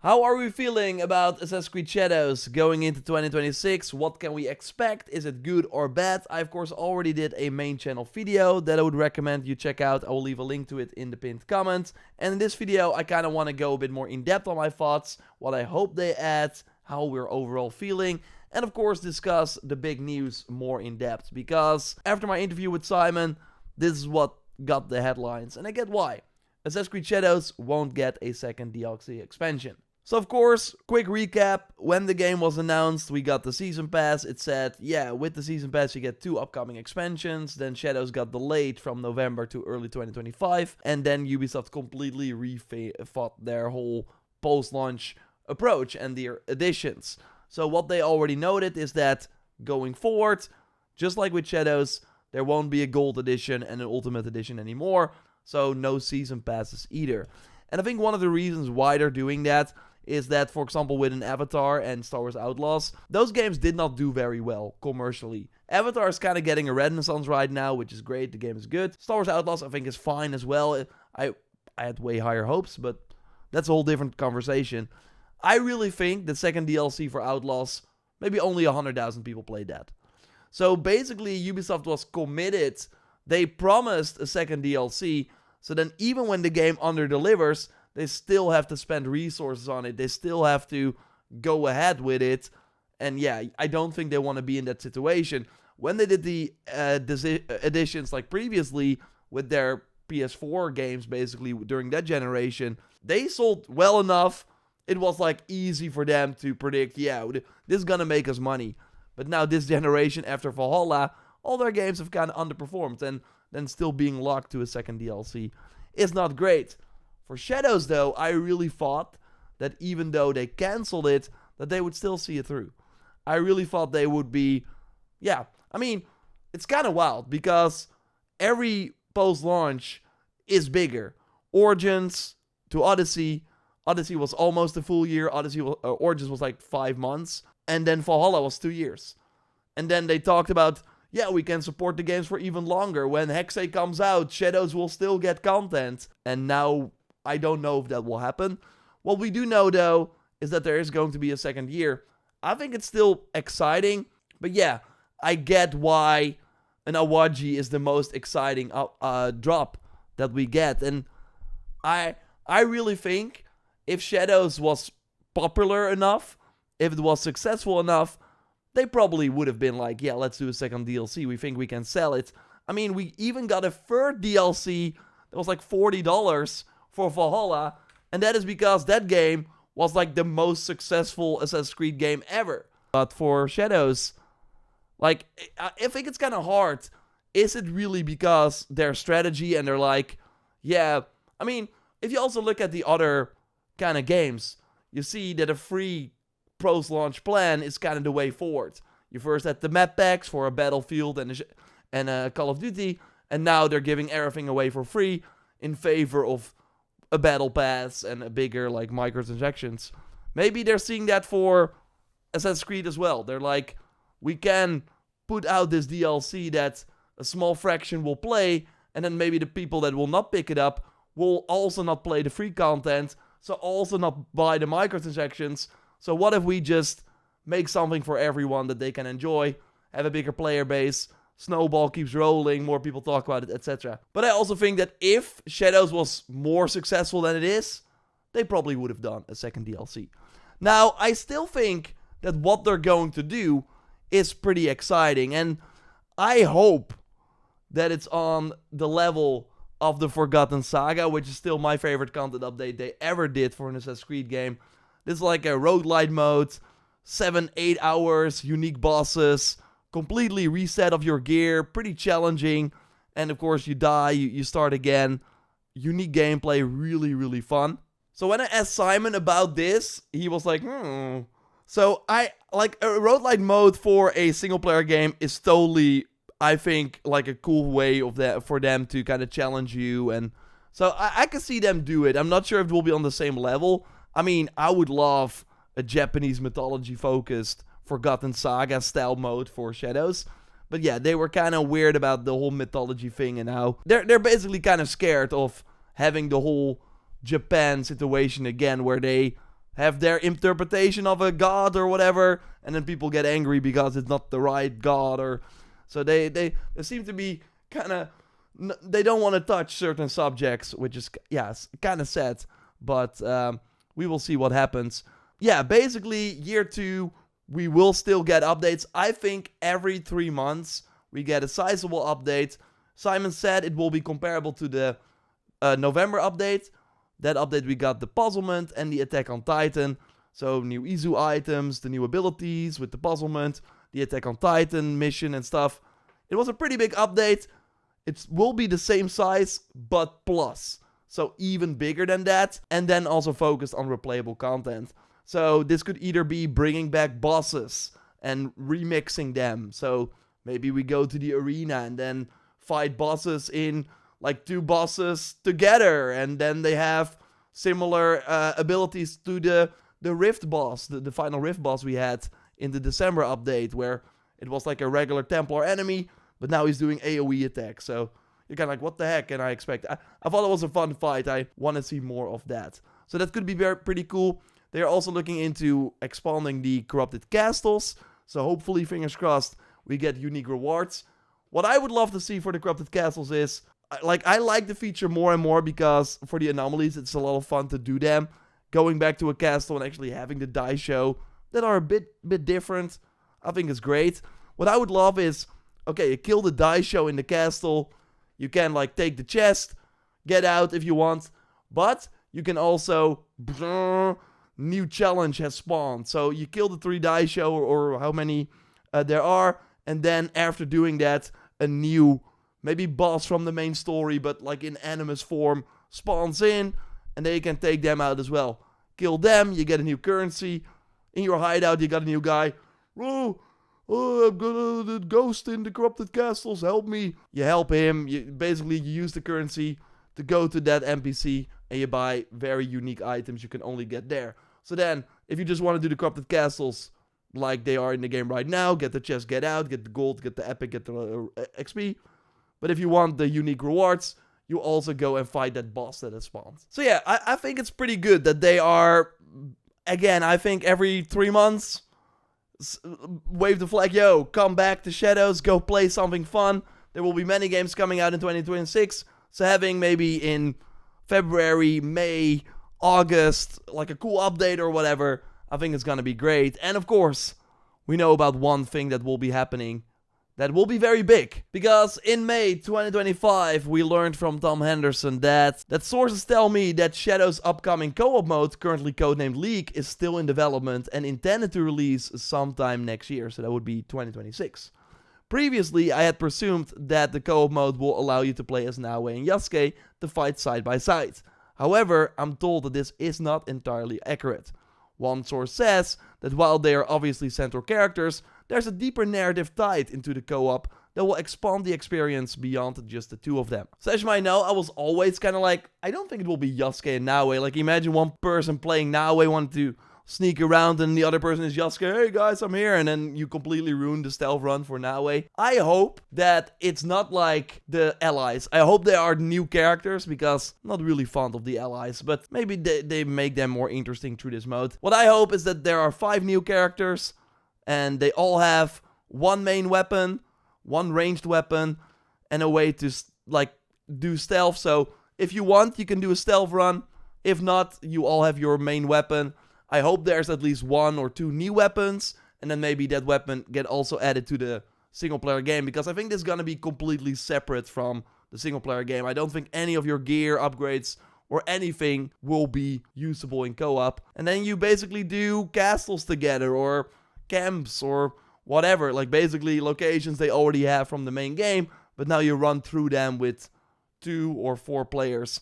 How are we feeling about Assassin's Creed Shadows going into 2026? What can we expect? Is it good or bad? I of course already did a main channel video that I would recommend you check out. I will leave a link to it in the pinned comment. And in this video I kind of want to go a bit more in depth on my thoughts, what I hope they add, how we're overall feeling, and of course discuss the big news more in depth. Because after my interview with Simon, this is what got the headlines, and I get why. Assassin's Creed Shadows won't get a second DLC expansion. So of course, quick recap, when the game was announced, we got the Season Pass. It said, yeah, with the Season Pass you get 2 upcoming expansions. Then Shadows got delayed from November to early 2025. And then Ubisoft completely rethought their whole post-launch approach and their additions. So what they already noted is that going forward, just like with Shadows, there won't be a Gold Edition and an Ultimate Edition anymore. So no Season Passes either. And I think one of the reasons why they're doing that is that, for example, with an Avatar and Star Wars Outlaws, those games did not do very well commercially. Avatar is kind of getting a renaissance right now, which is great. The game is good. Star Wars Outlaws, I think, is fine as well. I had way higher hopes, but that's a whole different conversation. I really think the second DLC for Outlaws, maybe only 100,000 people played that. So basically, Ubisoft was committed. They promised a second DLC, so then even when the game under-delivers, they still have to spend resources on it. They still have to go ahead with it. And yeah, I don't think they want to be in that situation. When they did the editions like previously with their PS4 games, basically during that generation, they sold well enough. It was like easy for them to predict, yeah, this is gonna make us money. But now this generation after Valhalla, all their games have kind of underperformed. And then still being locked to a second DLC is not great. For Shadows though, I really thought that even though they cancelled it, that they would still see it through. I really thought they would be, yeah, I mean, it's kind of wild because every post-launch is bigger. Origins to Odyssey. Odyssey was almost a full year. Origins was like 5 months. And then Valhalla was 2 years. And then they talked about, yeah, we can support the games for even longer. When Hexe comes out, Shadows will still get content. And now, I don't know if that will happen. What we do know, though, is that there is going to be a second year. I think it's still exciting. But yeah, I get why an Awaji is the most exciting drop that we get. And I really think if Shadows was popular enough, if it was successful enough, they probably would have been like, yeah, let's do a second DLC. We think we can sell it. I mean, we even got a third DLC that was like $40 for Valhalla. And that is because that game was like the most successful Assassin's Creed game ever. But for Shadows, like, I think it's kind of hard. Is it really because their strategy and they're like, yeah, I mean, if you also look at the other kind of games, you see that a free post-launch plan is kind of the way forward. You first had the map packs for a Battlefield and a Call of Duty, and now they're giving everything away for free in favor of a battle pass and a bigger like microtransactions. Maybe they're seeing that for Assassin's Creed as well. They're like, we can put out this DLC that a small fraction will play, and then maybe the people that will not pick it up will also not play the free content, so also not buy the microtransactions. So what if we just make something for everyone that they can enjoy, have a bigger player base, snowball keeps rolling, more people talk about it, etc. But I also think that if Shadows was more successful than it is, they probably would have done a second DLC. Now, I still think that what they're going to do is pretty exciting, and I hope that it's on the level of the Forgotten Saga, which is still my favorite content update they ever did for an Assassin's Creed game. This is like a roguelite mode, 7-8 hours, unique bosses, completely reset of your gear, pretty challenging, and of course you die, you start again. Unique gameplay, really, really fun. So when I asked Simon about this, he was like, So I like a roguelite mode for a single player game is totally, I think, like a cool way of that for them to kind of challenge you, and so I can see them do it. I'm not sure if it will be on the same level. I mean, I would love a Japanese mythology focused Forgotten Saga style mode for Shadows. But yeah, they were kind of weird about the whole mythology thing and how they're basically kind of scared of having the whole Japan situation again where they have their interpretation of a god or whatever, and then people get angry because it's not the right god, or so they seem to be kind of, they don't want to touch certain subjects, which is, yeah, kind of sad, but we will see what happens. Yeah, basically year 2 we will still get updates. I think every 3 months we get a sizable update. Simon said it will be comparable to the November update. That update we got the puzzlement and the Attack on Titan. So new Izu items, the new abilities with the puzzlement, the Attack on Titan mission and stuff. It was a pretty big update. It will be the same size, but plus. So even bigger than that. And then also focused on replayable content. So this could either be bringing back bosses and remixing them. So maybe we go to the arena and then fight bosses in like 2 bosses together, and then they have similar abilities to the Rift boss, the final Rift boss we had in the December update, where it was like a regular Templar enemy, but now he's doing AoE attack. So you're kind of like, what the heck can I expect? I thought it was a fun fight. I want to see more of that. So that could be pretty cool. They are also looking into expanding the corrupted castles. So hopefully, fingers crossed, we get unique rewards. What I would love to see for the corrupted castles is, I like the feature more and more, because for the anomalies, it's a lot of fun to do them. Going back to a castle and actually having the die show that are a bit different, I think is great. What I would love is, okay, you kill the die show in the castle. You can like take the chest, get out if you want, but you can also, new challenge has spawned. So you kill the 3 die show or how many there are, and then after doing that, a new maybe boss from the main story, but like in animus form, spawns in, and then you can take them out as well. Kill them, you get a new currency. In your hideout, you got a new guy. Oh, I'm gonna ghost in the corrupted castles, help me. You help him, you use the currency to go to that NPC, and you buy very unique items you can only get there. So then, if you just want to do the corrupted castles like they are in the game right now, get the chest, get out, get the gold, get the epic, get the XP. But if you want the unique rewards, you also go and fight that boss that has spawned. So yeah, I think it's pretty good that they are, again, I think every 3 months, wave the flag, yo, come back to Shadows, go play something fun. There will be many games coming out in 2026. So having maybe in February, May, August, like a cool update or whatever, I think it's gonna be great. And of course, we know about one thing that will be happening that will be very big. Because in May 2025, we learned from Tom Henderson that sources tell me that Shadow's upcoming co-op mode, currently codenamed League, is still in development and intended to release sometime next year. So that would be 2026. Previously, I had presumed that the co-op mode will allow you to play as Naoe and Yasuke to fight side by side. However, I'm told that this is not entirely accurate. One source says that while they are obviously central characters, there's a deeper narrative tied into the co-op that will expand the experience beyond just the 2 of them. So as you might know, I was always kind of like, I don't think it will be Yasuke and Naoe. Like, imagine one person playing Naoe wanted to sneak around and the other person is Yasuke, hey guys, I'm here, and then you completely ruin the stealth run for Naoe. I hope that it's not like the allies. I hope they are new characters, because I'm not really fond of the allies, but maybe they make them more interesting through this mode. What I hope is that there are 5 new characters, and they all have 1 main weapon, 1 ranged weapon, and a way to like do stealth. So if you want, you can do a stealth run. If not, you all have your main weapon. I hope there's at least 1 or 2 new weapons, and then maybe that weapon get also added to the single player game, because I think this is gonna be completely separate from the single player game. I don't think any of your gear upgrades or anything will be usable in co-op. And then you basically do castles together, or camps, or whatever, like basically locations they already have from the main game, but now you run through them with 2 or 4 players.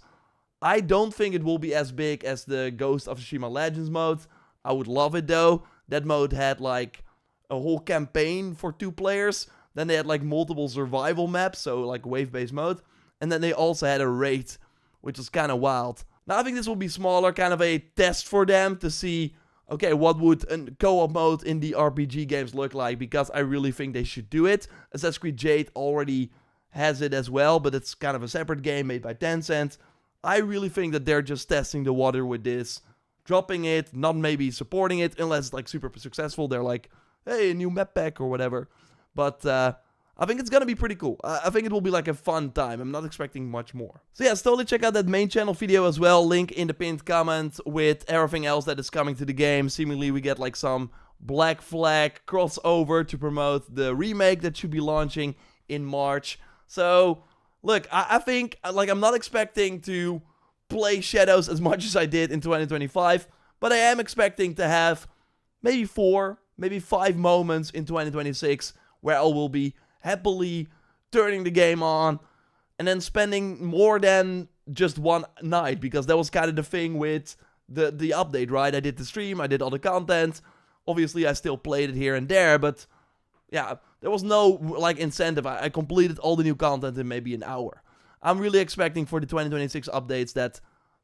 I don't think it will be as big as the Ghost of Tsushima Legends mode. I would love it though. That mode had like a whole campaign for 2 players. Then they had like multiple survival maps, so like wave-based mode. And then they also had a raid, which was kind of wild. Now I think this will be smaller, kind of a test for them to see, okay, what would a co-op mode in the RPG games look like? Because I really think they should do it. Assassin's Creed Jade already has it as well, but it's kind of a separate game made by Tencent. I really think that they're just testing the water with this dropping it, not maybe supporting it, unless it's like super successful. They're like, hey, a new map pack or whatever. But I think it's gonna be pretty cool. I think it will be like a fun time. I'm not expecting much more. So yeah, totally check out that main channel video as well. Link in the pinned comment with everything else that is coming to the game. Seemingly we get like some Black Flag crossover to promote the remake that should be launching in March. So look, I think like I'm not expecting to play Shadows as much as I did in 2025, but I am expecting to have maybe 4, maybe 5 moments in 2026 where I will be happily turning the game on and then spending more than just one night, because that was kind of the thing with the update, right? I did the stream, I did all the content. Obviously, I still played it here and there, but yeah, there was no like incentive. I completed all the new content in maybe an hour. I'm really expecting for the 2026 updates that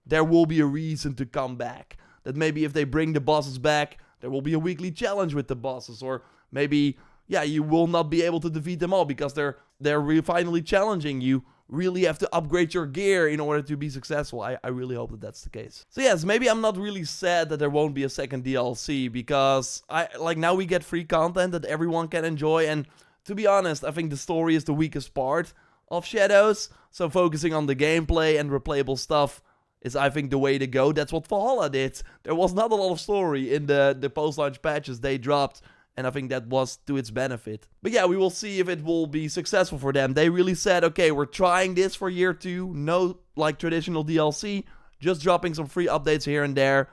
there will be a reason to come back. That maybe if they bring the bosses back, there will be a weekly challenge with the bosses, or maybe, yeah, you will not be able to defeat them all because they're finally challenging you. Really have to upgrade your gear in order to be successful. I really hope that that's the case. So yes, maybe I'm not really sad that there won't be a second DLC, because now we get free content that everyone can enjoy, and to be honest, I think the story is the weakest part of Shadows. So focusing on the gameplay and replayable stuff is, I think, the way to go. That's what Valhalla did. There was not a lot of story in the post-launch patches they dropped, and I think that was to its benefit. But yeah, we will see if it will be successful for them. They really said, okay, we're trying this for year 2. No, like, traditional DLC. Just dropping some free updates here and there.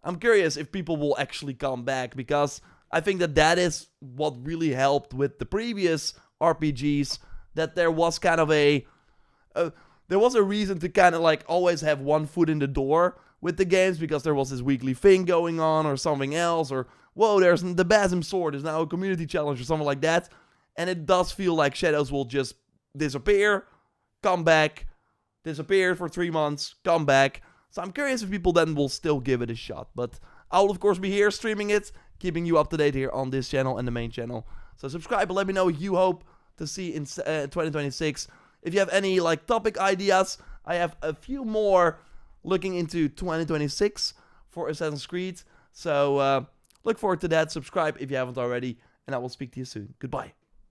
I'm curious if people will actually come back, because I think that is what really helped with the previous RPGs. That there was kind of there was a reason to kind of like always have one foot in the door with the games, because there was this weekly thing going on or something else, or whoa, there's the Basm sword, there's now a community challenge or something like that. And it does feel like Shadows will just disappear, come back, disappear for 3 months, come back. So I'm curious if people then will still give it a shot. But I will of course be here streaming it, keeping you up to date here on this channel and the main channel. So subscribe and let me know what you hope to see in 2026. If you have any like topic ideas, I have a few more looking into 2026 for Assassin's Creed. So look forward to that. Subscribe if you haven't already, and I will speak to you soon. Goodbye.